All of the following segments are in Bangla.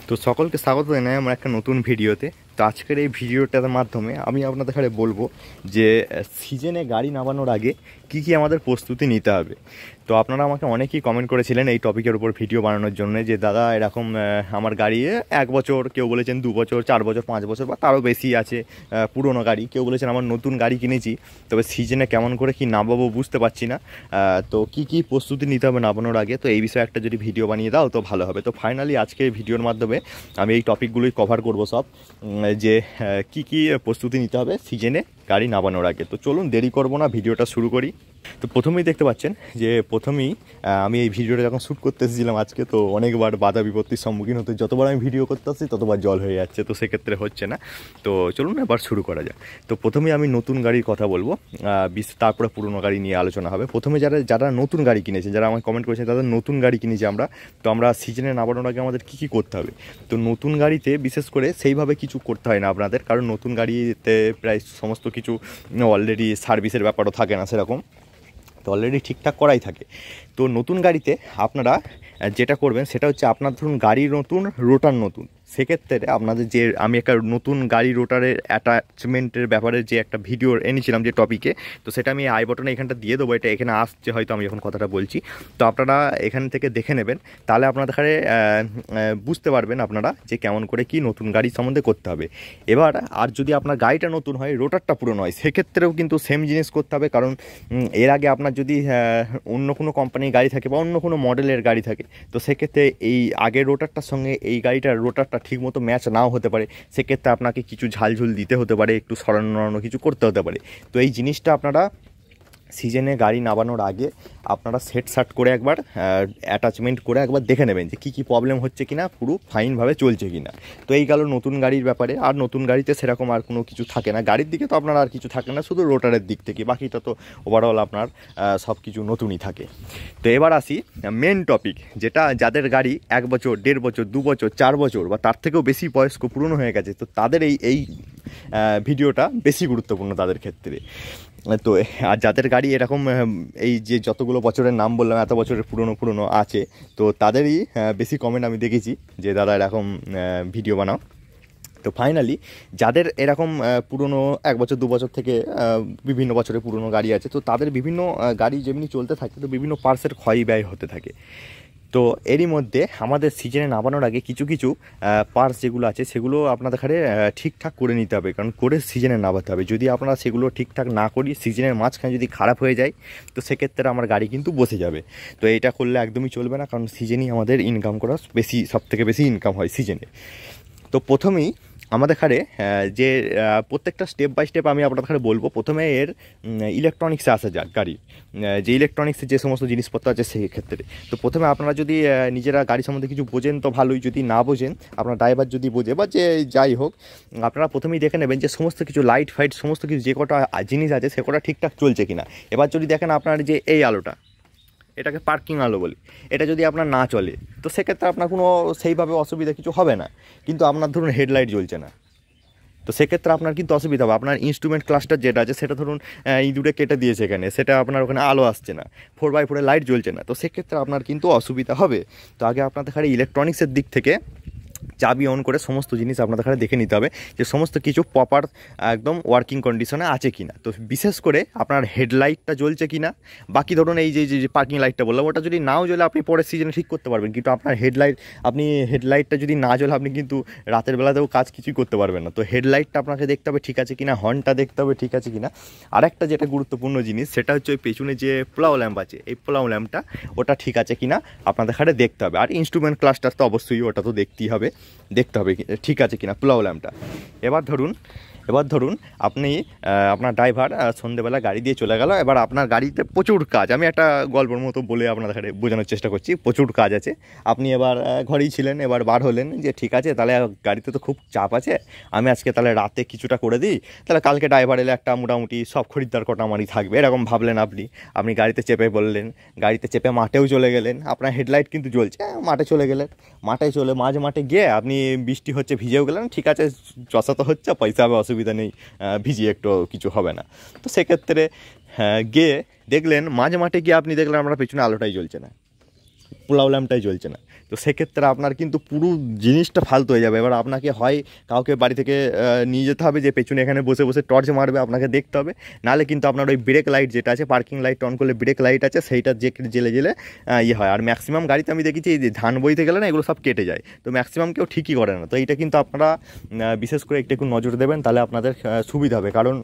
তো সকলকে স্বাগত জানাই আমার একটা নতুন ভিডিওতে। তো আজকের এই ভিডিওটার মাধ্যমে আমি আপনাদের কাছে বলবো যে সিজনে গাড়ি নামানোর আগে কি কি আমাদের প্রস্তুতি নিতে হবে। তো আপনারা আমাকে অনেকেই কমেন্ট করেছিলেন এই টপিকের উপর ভিডিও বানানোর জন্য, যে দাদা এরকম আমার গাড়ি 1 বছর, কেউ বলেছেন 2 বছর, 4 বছর, 5 বছর বা তারও বেশি আছে পুরনো গাড়ি, কেউ বলেছেন আমার নতুন গাড়ি কিনেছি, তবে সিজনে কেমন করে কি নামাবো বুঝতে পারছি না। তো কি কি প্রস্তুতি নিতে হবে নামানোর আগে, তো এই বিষয়ে একটা যদি ভিডিও বানিয়ে দাও তো ভালো হবে। তো ফাইনালি আজকে ভিডিওর মাধ্যমে আমি এই টপিকগুলোই কভার করব সব, যে কি কি প্রস্তুতি নিতে হবে সিজনে গাড়ি নামানোর আগে। তো চলুন দেরি করব না, ভিডিওটা শুরু করি। তো প্রথমেই দেখতে পাচ্ছেন যে আমি এই ভিডিওটা যখন শ্যুট করতে এসেছিলাম আজকে, তো অনেকবার বাধা বিপত্তির সম্মুখীন হতে, যতবার আমি ভিডিও করতে আসছি ততবার জল হয়ে যাচ্ছে, তো সেক্ষেত্রে হচ্ছে না। তো চলুন এবার শুরু করা যাক। তো প্রথমেই আমি নতুন গাড়ির কথা বলবো, তারপরে পুরনো গাড়ি নিয়ে আলোচনা হবে। প্রথমে যারা নতুন গাড়ি কিনেছে, যারা আমাকে কমেন্ট করেছে তাদের নতুন গাড়ি কিনেছি আমরা, তো আমরা সিজনে নামানোর আগে আমাদের কী কী করতে হবে। তো নতুন গাড়িতে বিশেষ করে সেইভাবে কিছু করতে হয় না আপনাদের, কারণ নতুন গাড়িতে প্রায় সমস্ত কিছু অলরেডি সার্ভিসের ব্যাপারও থাকে না সেরকম, তো অলরেডি ঠিকঠাক করাই থাকে। তো নতুন গাড়িতে আপনারা যেটা করবেন সেটা হচ্ছে, আপনার ধরুন গাড়ি নতুন, রোটার নতুন, সেক্ষেত্রে আপনাদের যে আমি একটা নতুন গাড়ি রোটারের অ্যাটাচমেন্টের ব্যাপারে যে একটা ভিডিও এনেছিলাম যে টপিকে, তো সেটা আমি আই বটনে এখানটা দিয়ে দেবো, এটা এখানে আসছে হয়তো আমি যখন কথাটা বলছি, তো আপনারা এখান থেকে দেখে নেবেন, তাহলে আপনাদের বুঝতে পারবেন আপনারা যে কেমন করে কি নতুন গাড়ি সম্বন্ধে করতে হবে। এবার আর যদি আপনার গাড়িটা নতুন হয়, রোটারটা পুরনো হয়, সেক্ষেত্রেও কিন্তু সেম জিনিস করতে হবে, কারণ এর আগে আপনার যদি অন্য কোনো কোম্পানির গাড়ি থাকে বা অন্য কোনো মডেলের গাড়ি থাকে, তো সেক্ষেত্রে এই আগের রোটারটার সঙ্গে এই গাড়িটার রোটারটা ঠিকমতো ম্যাচ নাও হতে পারে, সেক্ষেত্রে আপনাকে কিছু ঝালঝুল দিতে হতে পারে, একটু সরানো কিছু করতে হতে পারে। তো এই জিনিসটা আপনারা সিজনে গাড়ি নামানোর আগে আপনারা সেট করে একবার অ্যাটাচমেন্ট করে একবার দেখে নেবেন যে কী কী প্রবলেম হচ্ছে কিনা, পুরো ফাইনভাবে চলছে কিনা। তো এই গেল নতুন গাড়ির ব্যাপারে। আর নতুন গাড়িতে সেরকম আর কোনো কিছু থাকে না, গাড়ির দিকে তো আপনার আর কিছু থাকে না, শুধু রোটারের দিক থেকে, বাকিটা তো ওভারঅল আপনার সব কিছু নতুনই থাকে। তো এবার আসি মেন টপিক, যেটা যাদের গাড়ি 1 বছর, 1.5 বছর, 2 বছর, 4 বছর বা তার থেকেও বেশি বয়স্ক পুরনো হয়ে গেছে, তো তাদের এই ভিডিওটা বেশি গুরুত্বপূর্ণ তাদের ক্ষেত্রে। তো আর যাদের গাড়ি এরকম এই যে যতগুলো বছরের নাম বললাম, এত বছরের পুরনো আছে, তো তাদেরই বেশি কমেন্ট আমি দেখেছি যে দাদা এরকম ভিডিও বানাও। তো ফাইনালি যাদের এরকম পুরনো 1 বছর 2 বছর থেকে বিভিন্ন বছরের পুরনো গাড়ি আছে, তো তাদের বিভিন্ন গাড়ি যেমনি চলতে থাকে, তো বিভিন্ন পার্টসের ক্ষয় ব্যয় হতে থাকে। তো এরই মধ্যে আমাদের সিজনে নামানোর আগে কিছু কিছু পার্টস যেগুলো আছে সেগুলো আপনাদের ঠিকঠাক করে নিতে হবে, কারণ করে সিজনে নামাতে হবে। যদি আপনারা সেগুলো ঠিকঠাক না করি, সিজনের মাঝখানে যদি খারাপ হয়ে যায়, তো সেক্ষেত্রে আমার গাড়ি কিন্তু বসে যাবে। তো এটা করলে একদমই চলবে না, কারণ সিজনেই আমাদের ইনকাম করা সবথেকে বেশি ইনকাম হয় সিজনে। তো প্রথমেই আমাদের যে প্রত্যেকটা স্টেপ বাই স্টেপ আমি আপনাদের বলবো। প্রথমে এর ইলেকট্রনিক্সে আসা যাক, গাড়ির যে ইলেকট্রনিক্সের যে সমস্ত জিনিসপত্র আছে সেই ক্ষেত্রে। তো প্রথমে আপনারা যদি নিজেরা গাড়ি সম্বন্ধে কিছু বোঝেন তো ভালোই, যদি না বোঝেন, আপনার ড্রাইভার যদি বোঝে বা যে যাই হোক, আপনারা প্রথমেই দেখে নেবেন যে সমস্ত কিছু লাইট ফাইট সমস্ত কিছু যে কটা জিনিস আছে সে কটা ঠিকঠাক চলছে কিনা। এবার যদি দেখেন আপনার যে এই আলোটা, এটাকে পার্কিং আলো বলি, এটা যদি আপনার না চলে, তো সেক্ষেত্রে আপনার কোনো সেইভাবে অসুবিধা কিছু হবে না। কিন্তু আপনার ধরুন হেডলাইট জ্বলছে না, তো সেক্ষেত্রে আপনার কিন্তু অসুবিধা হবে। আপনার ইনস্ট্রুমেন্ট ক্লাস্টার যেটা আছে সেটা ধরুন ইঁদুরে কেটে দিয়েছে এখানে, সেটা আপনার ওখানে আলো আসছে না, 4x4 লাইট জ্বলছে না, তো সেক্ষেত্রে আপনার কিন্তু অসুবিধা হবে। তো আগে আপনাদের ইলেকট্রনিক্সের দিক থেকে চাবি অন করে সমস্ত জিনিস আপনাদের দেখে নিতে হবে যে সমস্ত কিছু প্রপার একদম ওয়ার্কিং কন্ডিশনে আছে কিনা। তো বিশেষ করে আপনার হেডলাইটটা জ্বলছে কিনা, বাকি ধরুন এই যে পার্কিং লাইটটা বললাম, ওটা যদি নাও জ্বলে আপনি পরের সিজনে ঠিক করতে পারবেন, কিন্তু আপনার হেডলাইটটা যদি না জ্বলে আপনি কিন্তু রাতের বেলাতেও কাজ কিছুই করতে পারবেন না। তো হেডলাইটটা আপনাকে দেখতে হবে ঠিক আছে কিনা, হর্নটা দেখতে হবে ঠিক আছে কিনা। আরেকটা যেটা গুরুত্বপূর্ণ জিনিস, সেটা হচ্ছে ওই পেছনে যে প্লাউ ল্যাম্প আছে, এই প্লাউ ল্যাম্পটা ওটা ঠিক আছে কিনা আপনাদের দেখতে হবে। আর ইনস্ট্রুমেন্ট ক্লাস্টার তো অবশ্যই ওটা তো দেখতে হবে ঠিক আছে কিনা প্লাউ ল্যাম্পটা। এবার ধরুন আপনি আপনার ড্রাইভার সন্ধ্যেবেলা গাড়ি দিয়ে চলে গেল, এবার আপনার গাড়িতে প্রচুর কাজ, আমি একটা গল্পের মতো বলে আপনাদের বোঝানোর চেষ্টা করছি, প্রচুর কাজ আছে। আপনি এবার ঘরেই ছিলেন, এবার বার হলেন যে ঠিক আছে তাহলে গাড়িতে তো খুব চাপ আছে, আমি আজকে তাহলে রাতে কিছুটা করে দিই, তাহলে কালকে ড্রাইভার এলে একটা মোটামুটি সব খরিদ্দার কটা আমারই থাকবে, এরকম ভাবলেন আপনি গাড়িতে চেপে বললেন, গাড়িতে চেপে মাঠেও চলে গেলেন, আপনার হেডলাইট কিন্তু জ্বলছে, মাঠে চলে গেলেন, মাঠে গিয়ে আপনি বৃষ্টি হচ্ছে ভিজেও গেলেন, ঠিক আছে চষা তো হচ্ছে, পয়সা হবে, অসুবিধা নেই, ভিজিয়ে একটু কিছু হবে না। তো সেক্ষেত্রে গিয়ে দেখলেন মাঠে গিয়ে আপনি দেখলেন আপনার পেছনে আলোটাই জ্বলছে না। প্রবলেমটাই জ্বলছে না। তো সেক্ষেত্রে আপনার কিন্তু পুরো জিনিসটা ফালতু হয়ে যাবে। এবার আপনাকে হয় কাউকে বাড়ি থেকে নিয়ে যেতে হবে, যে পেছনে এখানে বসে বসে টর্চ মারবে, আপনাকে দেখতে হবে। নাহলে কিন্তু আপনার ওই ব্রেক লাইট যেটা আছে, পার্কিং লাইট অন করলে ব্রেক লাইট আছে, সেইটা জেলে জেলে ইয়ে হয়। আর ম্যাক্সিমাম গাড়িতে আমি দেখেছি এই যে ধান বইতে গেলে না, এগুলো সব কেটে যায়। তো ম্যাক্সিমাম কেউ ঠিকই করে না। তো এইটা কিন্তু আপনারা বিশেষ করে একটু নজর দেবেন, তাহলে আপনাদের সুবিধা হবে। কারণ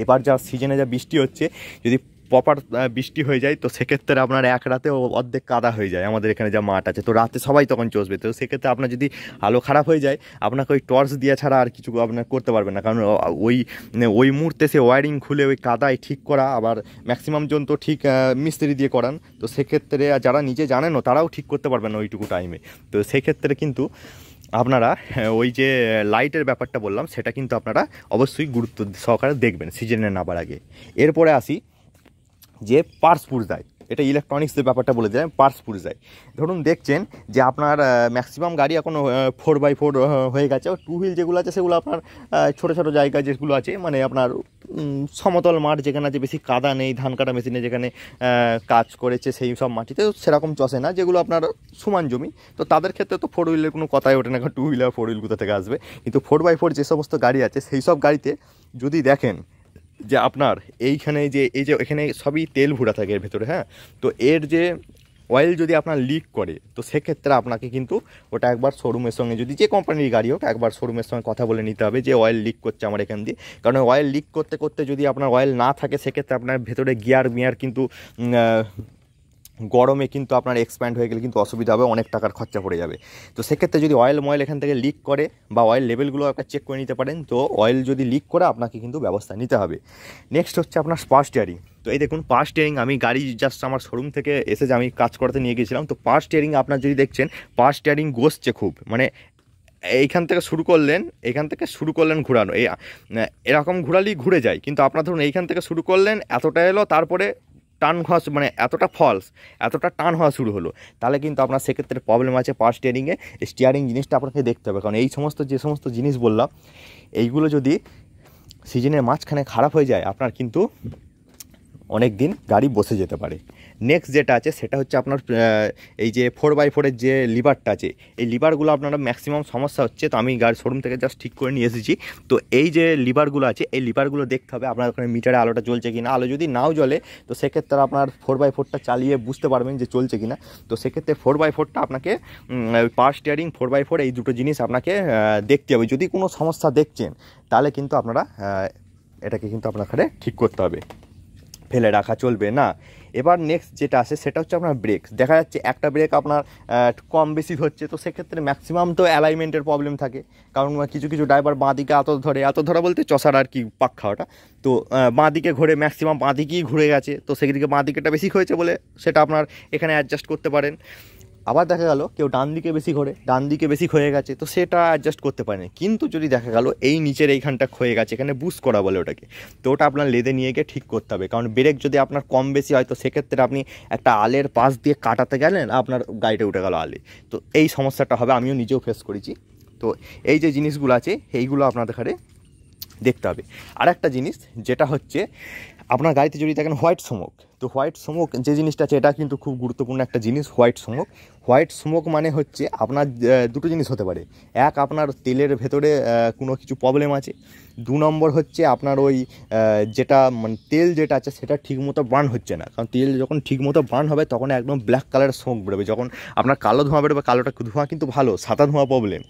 এবার যা সিজনে যা বৃষ্টি হচ্ছে, যদি প্রপার বৃষ্টি হয়ে যায় তো সেক্ষেত্রে আপনার এক রাতে অর্ধেক কাদা হয়ে যায়। আমাদের এখানে যা মাঠ আছে, তো রাতে সবাই তখন চসবে। তো সেক্ষেত্রে আপনার যদি আলো খারাপ হয়ে যায়, আপনাকে ওই টর্চ দিয়ে ছাড়া আর কিছু আপনার করতে পারবেন না। কারণ ওই মুহূর্তে সে ওয়ারিং খুলে ওই কাদায় ঠিক করা, আবার ম্যাক্সিমাম জন তো ঠিক মিস্ত্রি দিয়ে করান। তো সেক্ষেত্রে যারা নিজে জানেনও তারাও ঠিক করতে পারবেন না ওইটুকু টাইমে। তো সেক্ষেত্রে কিন্তু আপনারা ওই যে লাইটের ব্যাপারটা বললাম, সেটা কিন্তু আপনারা অবশ্যই গুরুত্ব সহকারে দেখবেন সিজনে নামার আগে। এরপরে আসি যে পার্স পুড়ে যায়, এটা ইলেকট্রনিক্সের ব্যাপারটা বলে দিলাম। পার্স পুড়ে যায়, ধরুন দেখছেন যে আপনার ম্যাক্সিমাম গাড়ি এখন 4x4 হয়ে গেছে। টু হুইল যেগুলো আছে সেগুলো আপনার ছোটো ছোটো জায়গায় যেগুলো আছে, মানে আপনার সমতল মাঠ যেখানে আছে, বেশি কাদা নেই, ধান কাটা মেশিনে যেখানে কাজ করেছে সেই সব মাটিতে সেরকম চষে না, যেগুলো আপনার সমান জমি। তো তাদের ক্ষেত্রে তো 4 হুইলের কোনো কথাই ওঠে না, কারণ 2 হুইল আর 4 হুইল কোথা থেকে আসবে। কিন্তু 4x4 যে সমস্ত গাড়ি আছে সেই সব গাড়িতে যদি দেখেন যে আপনার এইখানে যে এখানে সবই তেল ভুরা থাকে এর ভেতরে, হ্যাঁ, তো এর যে অয়েল যদি আপনার লিক করে, তো সেক্ষেত্রে আপনাকে কিন্তু ওটা একবার শোরুমের সঙ্গে, যদি যে কোম্পানির গাড়ি হোক, একবার শোরুমের সঙ্গে কথা বলে নিতে হবে যে অয়েল লিক করছে আমার এখান দিয়ে। কারণ অয়েল লিক করতে করতে যদি আপনার অয়েল না থাকে, সেক্ষেত্রে আপনার ভেতরে গিয়ার মিয়ার কিন্তু গরমে কিন্তু আপনার এক্সপ্যান্ড হয়ে গেলে কিন্তু অসুবিধা হবে, অনেক টাকার খরচা পড়ে যাবে। তো সেক্ষেত্রে যদি অয়েল ময়েল এখান থেকে লিক করে, বা অয়েল লেভেলগুলো একটা চেক করে নিতে পারেন। তো অয়েল যদি লিক করে আপনাকে কিন্তু ব্যবস্থা নিতে হবে। নেক্সট হচ্ছে আপনার পাওয়ার স্টিয়ারিং। তো এই দেখুন পাওয়ার স্টিয়ারিং, আমি গাড়ি জাস্ট আমার শোরুম থেকে এসে যে আমি কাজ করতে নিয়ে গিয়েছিলাম। তো পাওয়ার স্টিয়ারিং আপনার যদি দেখছেন, পাওয়ার স্টিয়ারিং গোসছে খুব, মানে এখান থেকে শুরু করলেন ঘোরানো, এরকম ঘোরালেই ঘুরে যায়। কিন্তু আপনার ধরুন এইখান থেকে শুরু করলেন, এতটা এলো, তারপরে টান হওয়া, মানে এতটা টান হওয়া শুরু হলো, তাহলে কিন্তু আপনার সেক্ষেত্রে প্রবলেম আছে পাওয়ার স্টিয়ারিংয়ে। স্টিয়ারিং জিনিসটা আপনাকে দেখতে হবে, কারণ এই যে সমস্ত জিনিস বললাম, এইগুলো যদি সিজনের মাঝখানে খারাপ হয়ে যায়, আপনার কিন্তু অনেক দিন গাড়ি বসে যেতে পারে। নেক্সট যেটা আছে সেটা হচ্ছে আপনার এই যে 4x4 যে লিভারটা আছে, এই লিভারগুলো আপনারা ম্যাক্সিমাম সমস্যা হচ্ছে। তো আমি গাড়ি শোরুম থেকে জাস্ট ঠিক করে নিয়ে এসেছি। তো এই যে লিভারগুলো আছে, এই লিভারগুলো দেখতে হবে আপনার ওখানে মিটারে আলোটা জ্বলছে কিনা। আলো যদি নাও জ্বলে, তো সেক্ষেত্রে আপনার 4x4টা চালিয়ে বুঝতে পারবেন যে চলছে কিনা। তো সেক্ষেত্রে 4x4টা আপনাকে পাওয়ার স্টিয়ারিং 4x4 এই দুটো জিনিস আপনাকে দেখতে হবে। যদি কোনো সমস্যা দেখছেন, তাহলে কিন্তু আপনারা এটাকে কিন্তু আপনার ঠিক করতে হবে, ফেলে রাখা চলবে না। এবার নেক্সট যেটা আসে সেটা হচ্ছে আপনার ব্রেক। দেখা যাচ্ছে একটা ব্রেক আপনার কম বেশি হচ্ছে, তো সেক্ষেত্রে ম্যাক্সিমাম তো অ্যালাইনমেন্টের প্রবলেম থাকে। কারণ কিছু ড্রাইভার বাঁ দিকে এত ধরা বলতে চষার আর কি পাক খাওয়াটা, তো বাঁ দিকে ঘুরে ম্যাক্সিমাম বাঁ দিকেই ঘুরে গেছে। তো সেদিকে বাঁ দিকেটা বেশি হয়েছে বলে সেটা আপনার এখানে অ্যাডজাস্ট করতে পারেন। আবার দেখা গেল কেউ ডান দিকে বেশি ক্ষয়ে গেছে, তো সেটা অ্যাডজাস্ট করতে পারেনি। কিন্তু যদি দেখা গেল এই নিচের এইখানটা ক্ষয়ে গেছে, এখানে বুস্ট করা বলে ওটাকে, তো ওটা আপনার লেদে নিয়ে গিয়ে ঠিক করতে হবে। কারণ ব্রেক যদি আপনার কম বেশি হয়, তো সেক্ষেত্রে আপনি একটা আলের পাশ দিয়ে কাটাতে গেলেন, আপনার গাড়িটা উঠে গেল আলে। তো এই সমস্যাটা হবে, আমিও নিজেও ফেস করেছি। তো এই যে জিনিসগুলো আছে, এইগুলো আপনাদের দেখতে হবে। আর একটা জিনিস যেটা হচ্ছে, আপনার গাড়িতে যদি দেখেন হোয়াইট স্মোক, তো হোয়াইট স্মোক যে জিনিসটা আছে, এটা কিন্তু খুব গুরুত্বপূর্ণ একটা জিনিস। হোয়াইট স্মোক মানে হচ্ছে আপনার দুটো জিনিস হতে পারে। এক, আপনার তেলের ভেতরে কোনো কিছু প্রবলেম আছে। 2 নম্বর হচ্ছে আপনার ওই যেটা মানে তেল যেটা আছে সেটা ঠিকমতো বার্ন হচ্ছে না। কারণ তেল যখন ঠিকমতো বার্ন হবে, তখন একদম ব্ল্যাক কালারের স্মোক বেরোবে। যখন আপনার কালো ধোঁয়া বেরোবে, কালোটা ধোঁয়া কিন্তু ভালো, সাদা ধোঁয়া প্রবলেম।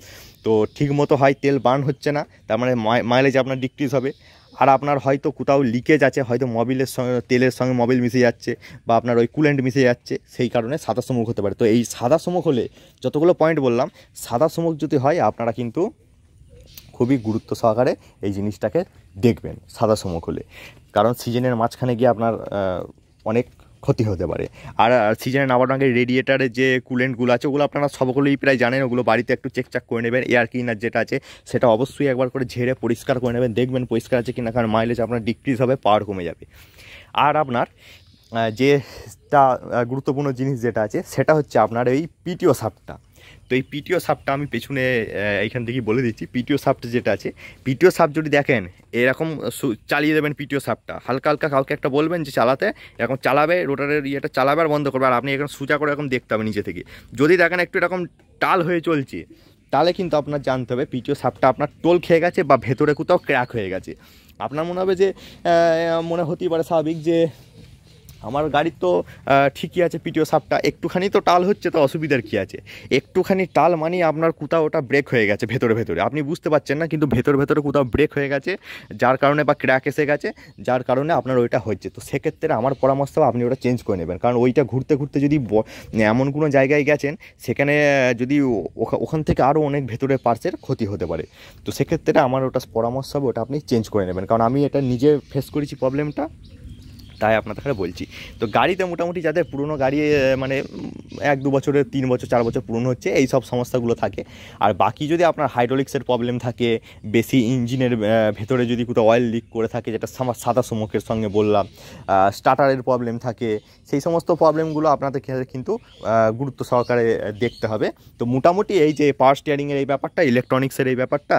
তো ঠিকমতো হয় তেল বার্ন হচ্ছে না, তার মানে মাইলেজ আপনার ডিক্রিজ হবে। আর আপনার হয়তো কোথাও লিকেজ আছে, হয়তো মোবিলের সঙ্গে, তেলের সঙ্গে মোবিল মিশে যাচ্ছে, বা আপনার ওই কুলেন্ট মিশে যাচ্ছে, সেই কারণে সাদা স্মোক হতে পারে। তো এই সাদা স্মোক হলে, যতগুলো পয়েন্ট বললাম, সাদা স্মোক যদি হয়, আপনারা কিন্তু খুবই গুরুত্ব সহকারে এই জিনিসটাকে দেখবেন সাদা স্মোক হলে। কারণ সিজনের মাঝখানে গিয়ে আপনার অনেক ক্ষতি হতে পারে। আর সিজনে নামার আগে রেডিয়েটারের যে কুলেন্টগুলো আছে, ওগুলো আপনারা সবগুলোই প্রায় জানেন, ওগুলো বাড়িতে একটু চেক করে নেবেন। এয়ার ক্লিনার যেটা আছে সেটা অবশ্যই একবার করে ঝেড়ে পরিষ্কার করে নেবেন, দেখবেন পরিষ্কার আছে কিনা, কারণ মাইলেজ আপনার ডিক্রিজ হবে, পাওয়ার কমে যাবে। আর আপনার যেটা গুরুত্বপূর্ণ জিনিস যেটা আছে সেটা হচ্ছে আপনার এই পিটিও শাফটটা। তো এই পিটিও শাফটটা আমি পেছনে এইখান থেকেই বলে দিচ্ছি। পিটিও শাফট যেটা আছে, পিটিও শাফট যদি দেখেন এরকম চালিয়ে দেবেন পিটিও শাফটটা, হালকা হালকা কাউকে একটা বলবেন যে চালাতে, এরকম চালাবে, রোটারের ইয়েটা চালাবে আর বন্ধ করবে, আর আপনি এরকম সোজা করে এরকম দেখতে হবে নিচে থেকে। যদি দেখেন একটু এরকম টাল হয়ে চলছে, তাহলে কিন্তু আপনার জানতে হবে পিটিও শাফটটা আপনার টোল খেয়ে গেছে বা ভেতরে কোথাও ক্র্যাক হয়ে গেছে। আপনার মনে হবে যে মনে হতেই পারে স্বাভাবিক যে আমার গাড়ির তো ঠিকই আছে, পিটিও শাফটটা একটুখানি তো টাল হচ্ছে, তো অসুবিধার কী আছে। একটুখানি টাল মানে আপনার কোথাও ওটা ব্রেক হয়ে গেছে ভেতরে ভেতরে, আপনি বুঝতে পারছেন না, কিন্তু ভেতরে ভেতরে কোথাও ব্রেক হয়ে গেছে, যার কারণে বা ক্র্যাক এসে গেছে, যার কারণে আপনার ওইটা হচ্ছে। তো সেক্ষেত্রে আমার পরামর্শ আপনি ওটা চেঞ্জ করে নেবেন, কারণ ওইটা ঘুরতে ঘুরতে যদি এমন কোনো জায়গায় গেছেন সেখানে যদি ওখান থেকে আরও অনেক ভেতরে পার্টসের ক্ষতি হতে পারে। তো সেক্ষেত্রে আমার ওটা পরামর্শ হবে ওটা আপনি চেঞ্জ করে নেবেন, কারণ আমি এটা নিজে ফেস করেছি প্রবলেমটা, তাই আপনাদের বলছি। তো গাড়িতে মোটামুটি যাদের পুরনো গাড়ি মানে 1-2 বছরের, 3 বছর 4 বছর পুরনো হচ্ছে, এই সব সমস্যাগুলো থাকে। আর বাকি যদি আপনার হাইড্রোলিক্সের প্রবলেম থাকে, বেশি ইঞ্জিনের ভেতরে যদি কোথাও অয়েল লিক করে থাকে, যেটা সাদা স্মোকের সঙ্গে বললাম, স্টার্টারের প্রবলেম থাকে, সেই সমস্ত প্রবলেমগুলো আপনাদের কিন্তু গুরুত্ব সহকারে দেখতে হবে। তো মোটামুটি এই যে পাওয়ার স্টিয়ারিংয়ের এই ব্যাপারটা, ইলেকট্রনিক্সের এই ব্যাপারটা,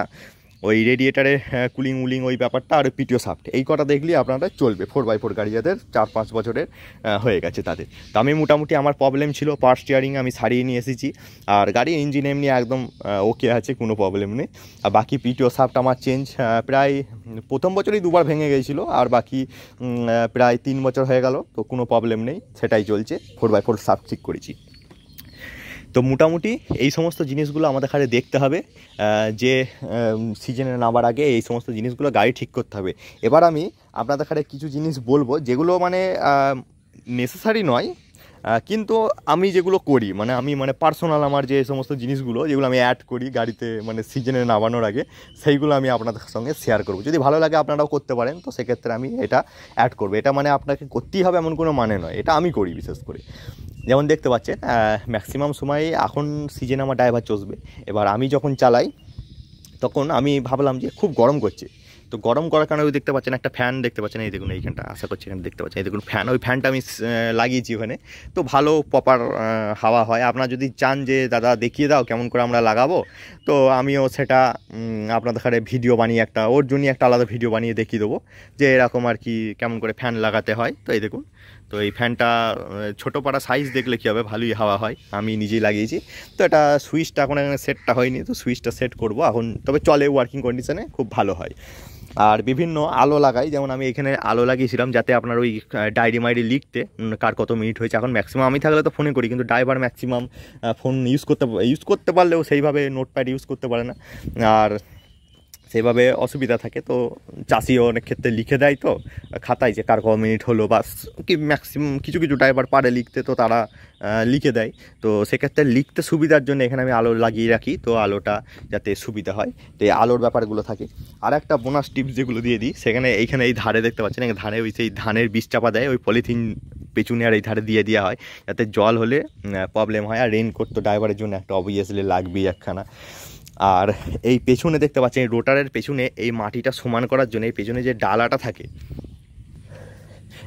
ওই রেডিয়েটারের কুলিং উলিং ওই ব্যাপারটা, আর পিটিও শাফট, এই কটা দেখলেই আপনারা চলবে। 4x4 গাড়ি যাদের 4-5 বছরের হয়ে গেছে তাদের। তো আমি মোটামুটি আমার প্রবলেম ছিল পাওয়ার স্টিয়ারিং, আমি সারিয়ে নিয়ে এসেছি, আর গাড়ির ইঞ্জিন এমনি একদম ওকে আছে, কোনো প্রবলেম নেই। আর বাকি পিটিও শাফট আমার চেঞ্জ প্রায় প্রথম বছরই 2বার ভেঙে গিয়েছিলো, আর বাকি প্রায় 3 বছর হয়ে গেল, তো কোনো প্রবলেম নেই, সেটাই চলছে। 4x4 শাফট ঠিক করেছি। তো মোটামুটি এই সমস্ত জিনিসগুলো আমাদের এখানে দেখতে হবে, যে সিজনে নামার আগে এই সমস্ত জিনিসগুলো গাড়ি ঠিক করতে হবে। এবার আমি আপনাদের এখানে কিছু জিনিস বলবো যেগুলো মানে নেসেসারি নয়, কিন্তু আমি যেগুলো করি, মানে আমি পার্সোনাল আমার যে সমস্ত জিনিসগুলো যেগুলো আমি অ্যাড করি গাড়িতে, মানে সিজনে নামানোর আগে, সেইগুলো আমি আপনাদের সঙ্গে শেয়ার করবো। যদি ভালো লাগে আপনারাও করতে পারেন, তো সেক্ষেত্রে আমি এটা অ্যাড করবো। এটা মানে আপনাকে করতেই হবে এমন কোনো মানে নয়, এটা আমি করি বিশেষ করে। যেমন দেখতে পাচ্ছেন ম্যাক্সিমাম সময় এখন সিজনে আমার ড্রাইভার চষবে। এবার আমি যখন চালাই তখন আমি ভাবলাম যে খুব গরম করছে, তো গরম করার কারণে ওই দেখতে পাচ্ছেন একটা ফ্যান দেখতে পাচ্ছেন, এই দেখুন এইখানটা, আশা করছি এখানে দেখতে পাচ্ছেন, এই দেখুন ফ্যান, ওই ফ্যানটা আমি লাগিয়েছি ওখানে। তো ভালো প্রপার হাওয়া হয়। আপনারা যদি চান যে দাদা দেখিয়ে দাও কেমন করে আমরা লাগাবো, তো আমিও সেটা আপনাদের কাছে ভিডিও বানিয়ে ওর জন্যই একটা আলাদা ভিডিও বানিয়ে দেখিয়ে দেবো যে এরকম আর কি কেমন করে ফ্যান লাগাতে হয়। তো এই দেখুন, তো এই ফ্যানটা ছোটো পাড়া সাইজ দেখলে কী হবে, ভালোই হাওয়া হয়, আমি নিজেই লাগিয়েছি। তো এটা সুইচটা এখন এখানে সেটটা হয়নি, তো সুইচটা সেট করব এখন, তবে চলে, ওয়ার্কিং কন্ডিশনে খুব ভালো হয়। আর বিভিন্ন আলো লাগাই, যেমন আমি এখানে আলো লাগিয়েছিলাম যাতে আপনার ওই ডায়েরি মাইরি লিখতে কার কত মিনিট হয়েছে। এখন ম্যাক্সিমাম আমি থাকলে তো ফোনে করি, কিন্তু ড্রাইভার ম্যাক্সিমাম ফোন ইউজ করতে পারলেও সেইভাবে নোটপ্যাড ইউজ করতে পারে না, আর সেইভাবে অসুবিধা থাকে। তো চাষিও অনেক ক্ষেত্রে লিখে দেয় তো খাতায় যে কার ক মিনিট হলো, বা কি ম্যাক্সিমাম কিছু কিছু ড্রাইভার পারে লিখতে, তো তারা লিখে দেয়। তো সেক্ষেত্রে লিখতে সুবিধার জন্য এখানে আমি আলো লাগিয়ে রাখি, তো আলোটা যাতে সুবিধা হয়, তো এই আলোর ব্যাপারগুলো থাকে। আর একটা বোনাস টিপস যেগুলো দিয়ে দিই, সেখানে এইখানে এই ধারে দেখতে পাচ্ছেন, এই ধারে ওই সেই ধানের বীজ চাপা দেয়, ওই পলিথিন পেছনে আর এই ধারে দিয়ে দেওয়া হয়, যাতে জল হলে প্রবলেম হয়। আর রেইনকোট তো ড্রাইভারের জন্য একটা অবভিয়াসলি লাগবেই একখানা। আর এই পেছনে দেখতে পাচ্ছেন এই রোটারের পেছনে এই মাটিটা সমান করার জন্য এই পেছনে যে ডালাটা থাকে,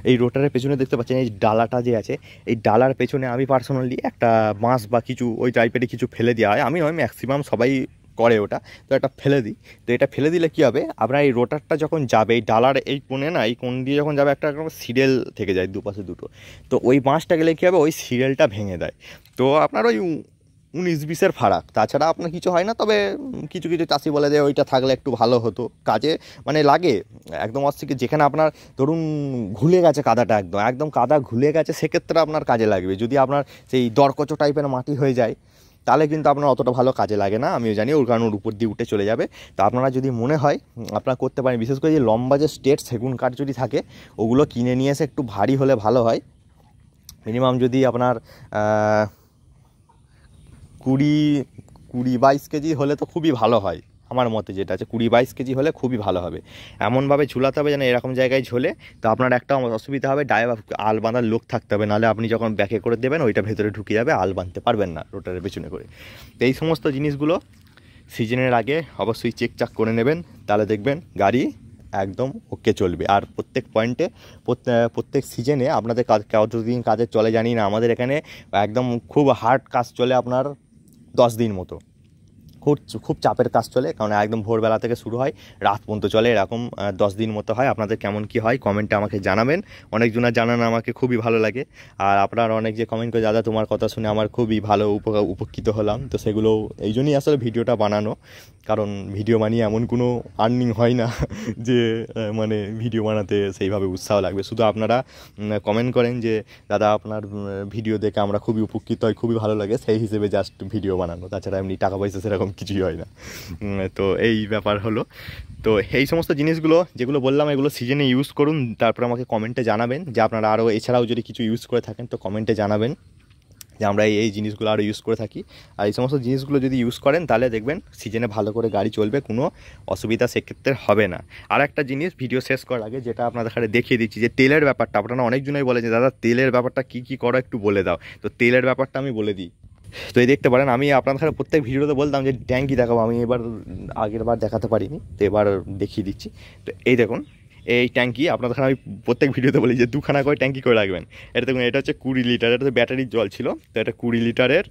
এই রোটারের পেছনে দেখতে পাচ্ছেন এই ডালাটা যে আছে, এই ডালার পেছনে আমি পার্সোনালি একটা বাঁশ বা কিছু ওই টাইপের কিছু ফেলে দেওয়া হয়। আমি নয়, ম্যাক্সিমাম সবাই করে ওটা, তো এটা ফেলে দিই। তো এটা ফেলে দিলে কী হবে, আপনার এই রোটারটা যখন যাবে এই ডালার এই কোণে না, এই কোণ দিয়ে যখন যাবে একটা সিরিয়াল থেকে যায় দুপাশে দুটো, তো ওই বাঁশটা গেলে কী হবে, ওই সিরিয়ালটা ভেঙে দেয়। তো আপনার ওই 19-20-এর ফারাক, তাছাড়া আপনার কিছু হয় না। তবে কিছু কিছু চাষি বলে যে ওইটা থাকলে একটু ভালো হতো, কাজে মানে লাগে একদম অস্থির। যেখানে আপনার ধরুন ঘুলে গেছে কাদাটা, একদম কাদা ঘুলে গেছে, সেক্ষেত্রে আপনার কাজে লাগবে। যদি আপনার সেই দরকচো টাইপের মাটি হয়ে যায়, তাহলে কিন্তু আপনার অতটা ভালো কাজে লাগে না, আমিও জানি, ওর কারণ ওর উপর দিয়ে উঠে চলে যাবে। তো আপনারা যদি মনে হয় আপনারা করতে পারেন, বিশেষ করে যে লম্বা যে স্ট্রেট সেগুন কাঠ যদি থাকে, ওগুলো কিনে নিয়ে এসে একটু ভারী হলে ভালো হয়। মিনিমাম যদি আপনার 20-22 কেজি হলে তো খুবই ভালো হয়, আমার মতে যেটা আছে 20-22 কেজি হলে খুবই ভালো হবে। এমনভাবে ঝুলাতে হবে যেন এরকম জায়গায় ঝোলে। তো আপনার একটা অসুবিধা হবে, ড্রাইভার আল বাঁধার লোক থাকতে হবে, নাহলে আপনি যখন ব্যাকে করে দেবেন ওইটা ভেতরে ঢুকে যাবে, আল বাঁধতে পারবেন না রোটারের পেছনে করে। তো এই সমস্ত জিনিসগুলো সিজনের আগে অবশ্যই চেক করে নেবেন, তাহলে দেখবেন গাড়ি একদম ওকে চলবে। আর প্রত্যেক পয়েন্টে প্রত্যেক সিজনে আপনাদের কাজ, যতদিন কাজের চলে জানি না, আমাদের এখানে একদম খুব হার্ড কাজ চলে আপনার 10 দিন মতো। খুব খুব চাপের কাজ চলে, কারণ একদম ভোরবেলা থেকে শুরু হয়, রাত পর্যন্ত চলে, এরকম 10 দিন মতো হয়। আপনাদের কেমন কি হয় কমেন্টে আমাকে জানাবেন, অনেকজনা জানান, আমাকে খুবই ভালো লাগে। আর আপনারা অনেক যে কমেন্ট করে, দাদা তোমার কথা শুনে আমার খুবই ভালো উপকৃত হলাম, তো সেগুলো এই জন্যই আসলে ভিডিওটা বানানো, কারণ ভিডিও বানিয়ে এমন কোনো আর্নিং হয় না যে মানে ভিডিও বানাতে সেইভাবে উৎসাহ লাগবে। শুধু আপনারা কমেন্ট করেন যে দাদা আপনার ভিডিও দেখে আমরা খুবই উপকৃত হয়, খুবই ভালো লাগে, সেই হিসেবে জাস্ট ভিডিও বানানো, তাছাড়া এমনি টাকা পয়সা সেরকম কিছুই হয় না। তো এই ব্যাপার হলো। তো এই সমস্ত জিনিসগুলো যেগুলো বললাম এগুলো সিজনে ইউজ করুন, তারপর আমাকে কমেন্টে জানাবেন যে আপনারা আরও এছাড়াও যদি কিছু ইউজ করে থাকেন তো কমেন্টে জানাবেন যে আমরা এই জিনিসগুলো আরও ইউজ করে থাকি। আর এই সমস্ত জিনিসগুলো যদি ইউজ করেন তাহলে দেখবেন সিজনে ভালো করে গাড়ি চলবে, কোনো অসুবিধা সেক্ষেত্রে হবে না। আর একটা জিনিস ভিডিও শেষ করার আগে যেটা আপনাদের কাছে দেখিয়ে দিচ্ছি, যে তেলের ব্যাপারটা আপনারা অনেকজনই বলে যে দাদা তেলের ব্যাপারটা কী করো একটু বলে দাও, তো তেলের ব্যাপারটা আমি বলে দিই। তো এই দেখতে পারেন, আমি আপনাদের কাছে প্রত্যেক ভিডিওতে বলতাম যে ট্যাঙ্কি দেখাবো, আমি এবার আগের বার দেখাতে পারিনি, তো এবার দেখিয়ে দিচ্ছি। তো এই দেখুন এই ট্যাঙ্কি, আপনাদের আমি প্রত্যেক ভিডিওতে বলি যে 2খানা করে ট্যাঙ্কি করে রাখবেন। এটা দেখুন, এটা হচ্ছে 20 লিটার, এটা তো ব্যাটারির জল ছিল, তো এটা 20 লিটারের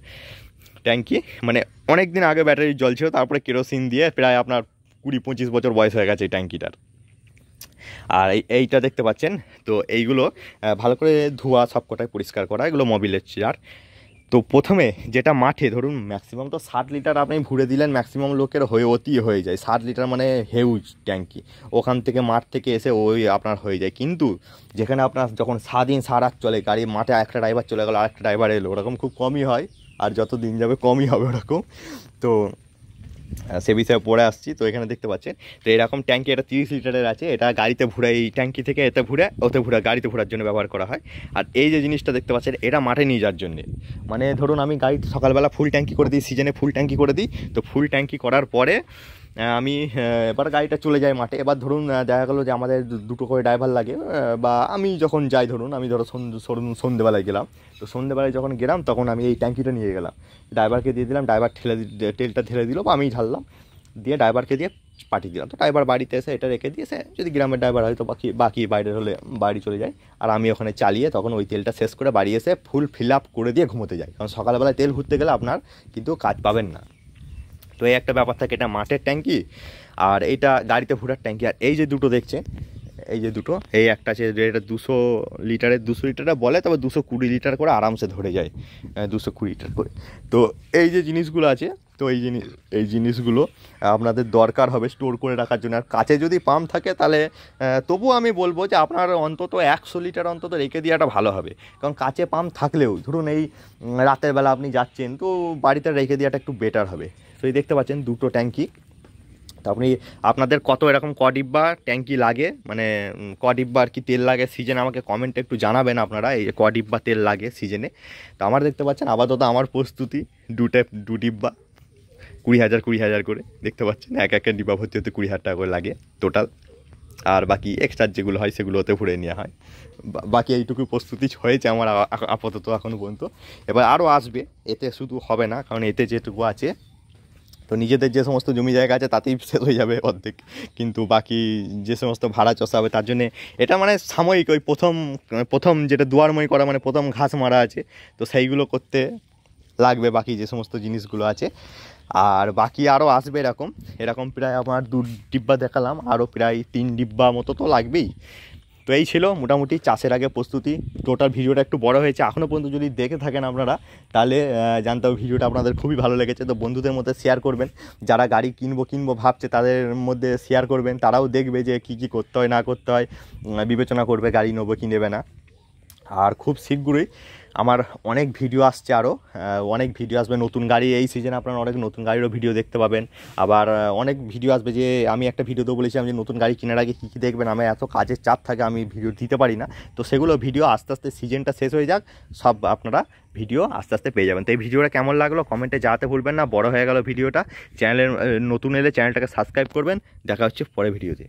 ট্যাঙ্কি, মানে অনেক দিন আগে ব্যাটারির জল ছিল, তারপরে কেরোসিন দিয়ে প্রায় আপনার 20-25 বছর বয়স হয়ে গেছে এই ট্যাঙ্কিটার। আর এইটা দেখতে পাচ্ছেন, তো এইগুলো ভালো করে ধোয়া, সবকটাই পরিষ্কার করা, এগুলো মোবিলের চেয়ার। তো প্রথমে যেটা মাঠে ধরুন ম্যাক্সিমাম তো 60 লিটার আপনি ভরে দিলেন, ম্যাক্সিমাম লোকের হয়ে যায় 60 লিটার, মানে হেউজ ট্যাঙ্কি, ওখান থেকে মাঠ থেকে এসে ওই আপনার হয়ে যায়। কিন্তু যেখানে আপনার যখন সারাদিন সারা চলে গাড়ি, মাঠে একটা ড্রাইভার চলে গেলো আরেকটা ড্রাইভার এলো, ওরকম খুব কমই হয়, আর যত দিন যাবে কমই হবে ওরকম। তো সে বিষয়ে পরে আসছি। তো এখানে দেখতে পাচ্ছেন, তো এরকম ট্যাঙ্কি, এটা 30 লিটারের আছে, এটা গাড়িতে ভরে, এই ট্যাঙ্কি থেকে এতে ভরে ওতে ভরে গাড়িতে ভরার জন্য ব্যবহার করা হয়। আর এই যে জিনিসটা দেখতে পাচ্ছেন, এটা মাঠে নিয়ে যাওয়ার জন্যে, মানে ধরুন আমি গাড়ি সকালবেলা ফুল ট্যাঙ্কি করে দিই, সিজনে ফুল ট্যাঙ্কি করে দিই, তো ফুল ট্যাঙ্কি করার পরে আমি এবার গাড়িটা চলে যাই মাঠে। এবার ধরুন দেখা গেলো যে আমাদের দুটো করে ড্রাইভার লাগে, বা আমি যখন যাই, ধরুন আমি সন্ধ্যেবেলায় গেলাম, তো সন্ধ্যেবেলায় যখন গেলাম তখন আমি এই ট্যাঙ্কিটা নিয়ে গেলাম, ড্রাইভারকে দিয়ে দিলাম, ড্রাইভার তেলটা ঢেলে দিল বা আমি ঢাললাম, দিয়ে ড্রাইভারকে দিয়ে পাঠিয়ে দিলাম। তো ড্রাইভার বাড়িতে এসে এটা রেখে দিয়েছে, যদি গ্রামের ড্রাইভার হয়তো বাকি বাইরের হলে বাড়ি চলে যায়, আর আমি ওখানে চালিয়ে তখন ওই তেলটা শেষ করে বাড়ি এসে ফুল ফিল আপ করে দিয়ে ঘুমোতে যাই, কারণ সকালবেলায় তেল ভরতে গেলে আপনার কিন্তু কাজ পাবেন না। তো এই একটা ব্যাপার থাকে, এটা মাঠের ট্যাঙ্কি আর এইটা গাড়িতে ভরার ট্যাঙ্কি। আর এই যে দুটো দেখছেন, এই যে দুটো, এই একটা আছে এটা 200 লিটারের, 200 লিটারটা বলে, তবে 220 লিটার করে আরামসে ধরে যায়, 220 লিটার করে। তো এই যে জিনিসগুলো আছে, তো এই জিনিসগুলো আপনাদের দরকার হবে স্টোর করে রাখার জন্য। আর কাছে যদি পাম্প থাকে তাহলে তবুও আমি বলবো যে আপনার অন্তত 100 লিটার অন্তত রেখে দেওয়াটা ভালো হবে, কারণ কাছে পাম্প থাকলেও ধরুন এই রাতের বেলা আপনি যাচ্ছেন, তো বাড়িতে রেখে দেওয়াটা একটু বেটার হবে। তো এই দেখতে পাচ্ছেন দুটো ট্যাঙ্কি। তো আপনাদের কত এরকম ডিব্বা ট্যাঙ্কি লাগে, মানে ডিব্বা আর কি তেল লাগে সিজনে, আমাকে কমেন্টে একটু জানাবেন আপনারা এই যে ডিব্বা তেল লাগে সিজনে। তো আমার দেখতে পাচ্ছেন আপাতত আমার প্রস্তুতি 2 ডিব্বা 20,000 করে দেখতে পাচ্ছেন, একটা ডিব্বা ভর্তি হতে 20,000 টাকা করে লাগে টোটাল। আর বাকি এক্সট্রা যেগুলো হয় সেগুলোতে ভরে নেওয়া হয়। বাকি এইটুকু প্রস্তুতি হয়েছে আমার আপাতত এখনও পর্যন্ত। এবার আরও আসবে, এতে শুধু হবে না, কারণ এতে যেটুকু আছে তো নিজেদের যে সমস্ত জমি জায়গা আছে তাতেই শেষ হয়ে যাবে অর্ধেক, কিন্তু বাকি যে সমস্ত ভাড়া চষা হবে তার জন্যে এটা মানে সাময়িক, ওই প্রথম যেটা দুয়ারময় করা, মানে প্রথম ঘাস মারা আছে, তো সেইগুলো করতে লাগবে বাকি যে সমস্ত জিনিসগুলো আছে। আর বাকি আরও আসবে এরকম প্রায় আমার 2 ডিব্বা দেখালাম, আরও প্রায় 3 ডিব্বা মতো তো লাগবেই। তো এই ছিল মোটামুটি চাষের আগে প্রস্তুতি। টোটাল ভিডিওটা একটু বড় হয়েছে, এখনও পর্যন্ত যদি দেখে থাকেন আপনারা তাহলে জানতে হবে ভিডিওটা আপনাদের খুবই ভালো লেগেছে। তো বন্ধুদের মধ্যে শেয়ার করবেন, যারা গাড়ি কিনবো ভাবছে তাদের মধ্যে শেয়ার করবেন, তারাও দেখবে যে কী করতে হয় না করতে হয়, বিবেচনা করবে গাড়ি নেবো কি নেবে না। আর খুব শীঘ্রই আমার অনেক ভিডিও আসছে, আরও অনেক ভিডিও আসবে নতুন গাড়ি, এই সিজনে আপনারা অনেক নতুন গাড়িরও ভিডিও দেখতে পাবেন। আবার অনেক ভিডিও আসবে, যে আমি একটা ভিডিওতেও বলেছিলাম যে নতুন গাড়ি কেনার আগে কী দেখবেন, আমার এত কাজের চাপ থাকে আমি ভিডিও দিতে পারি না, তো সেগুলো ভিডিও আস্তে আস্তে সিজনটা শেষ হয়ে যাক, সব আপনারা ভিডিও আস্তে আস্তে পেয়ে যাবেন। তো এই ভিডিওটা কেমন লাগলো কমেন্টে জানাতে ভুলবেন না। বড় হয়ে গেল ভিডিওটা, চ্যানেলের নতুন এলে চ্যানেলটাকে সাবস্ক্রাইব করবেন। দেখা হচ্ছে পরের ভিডিওতে।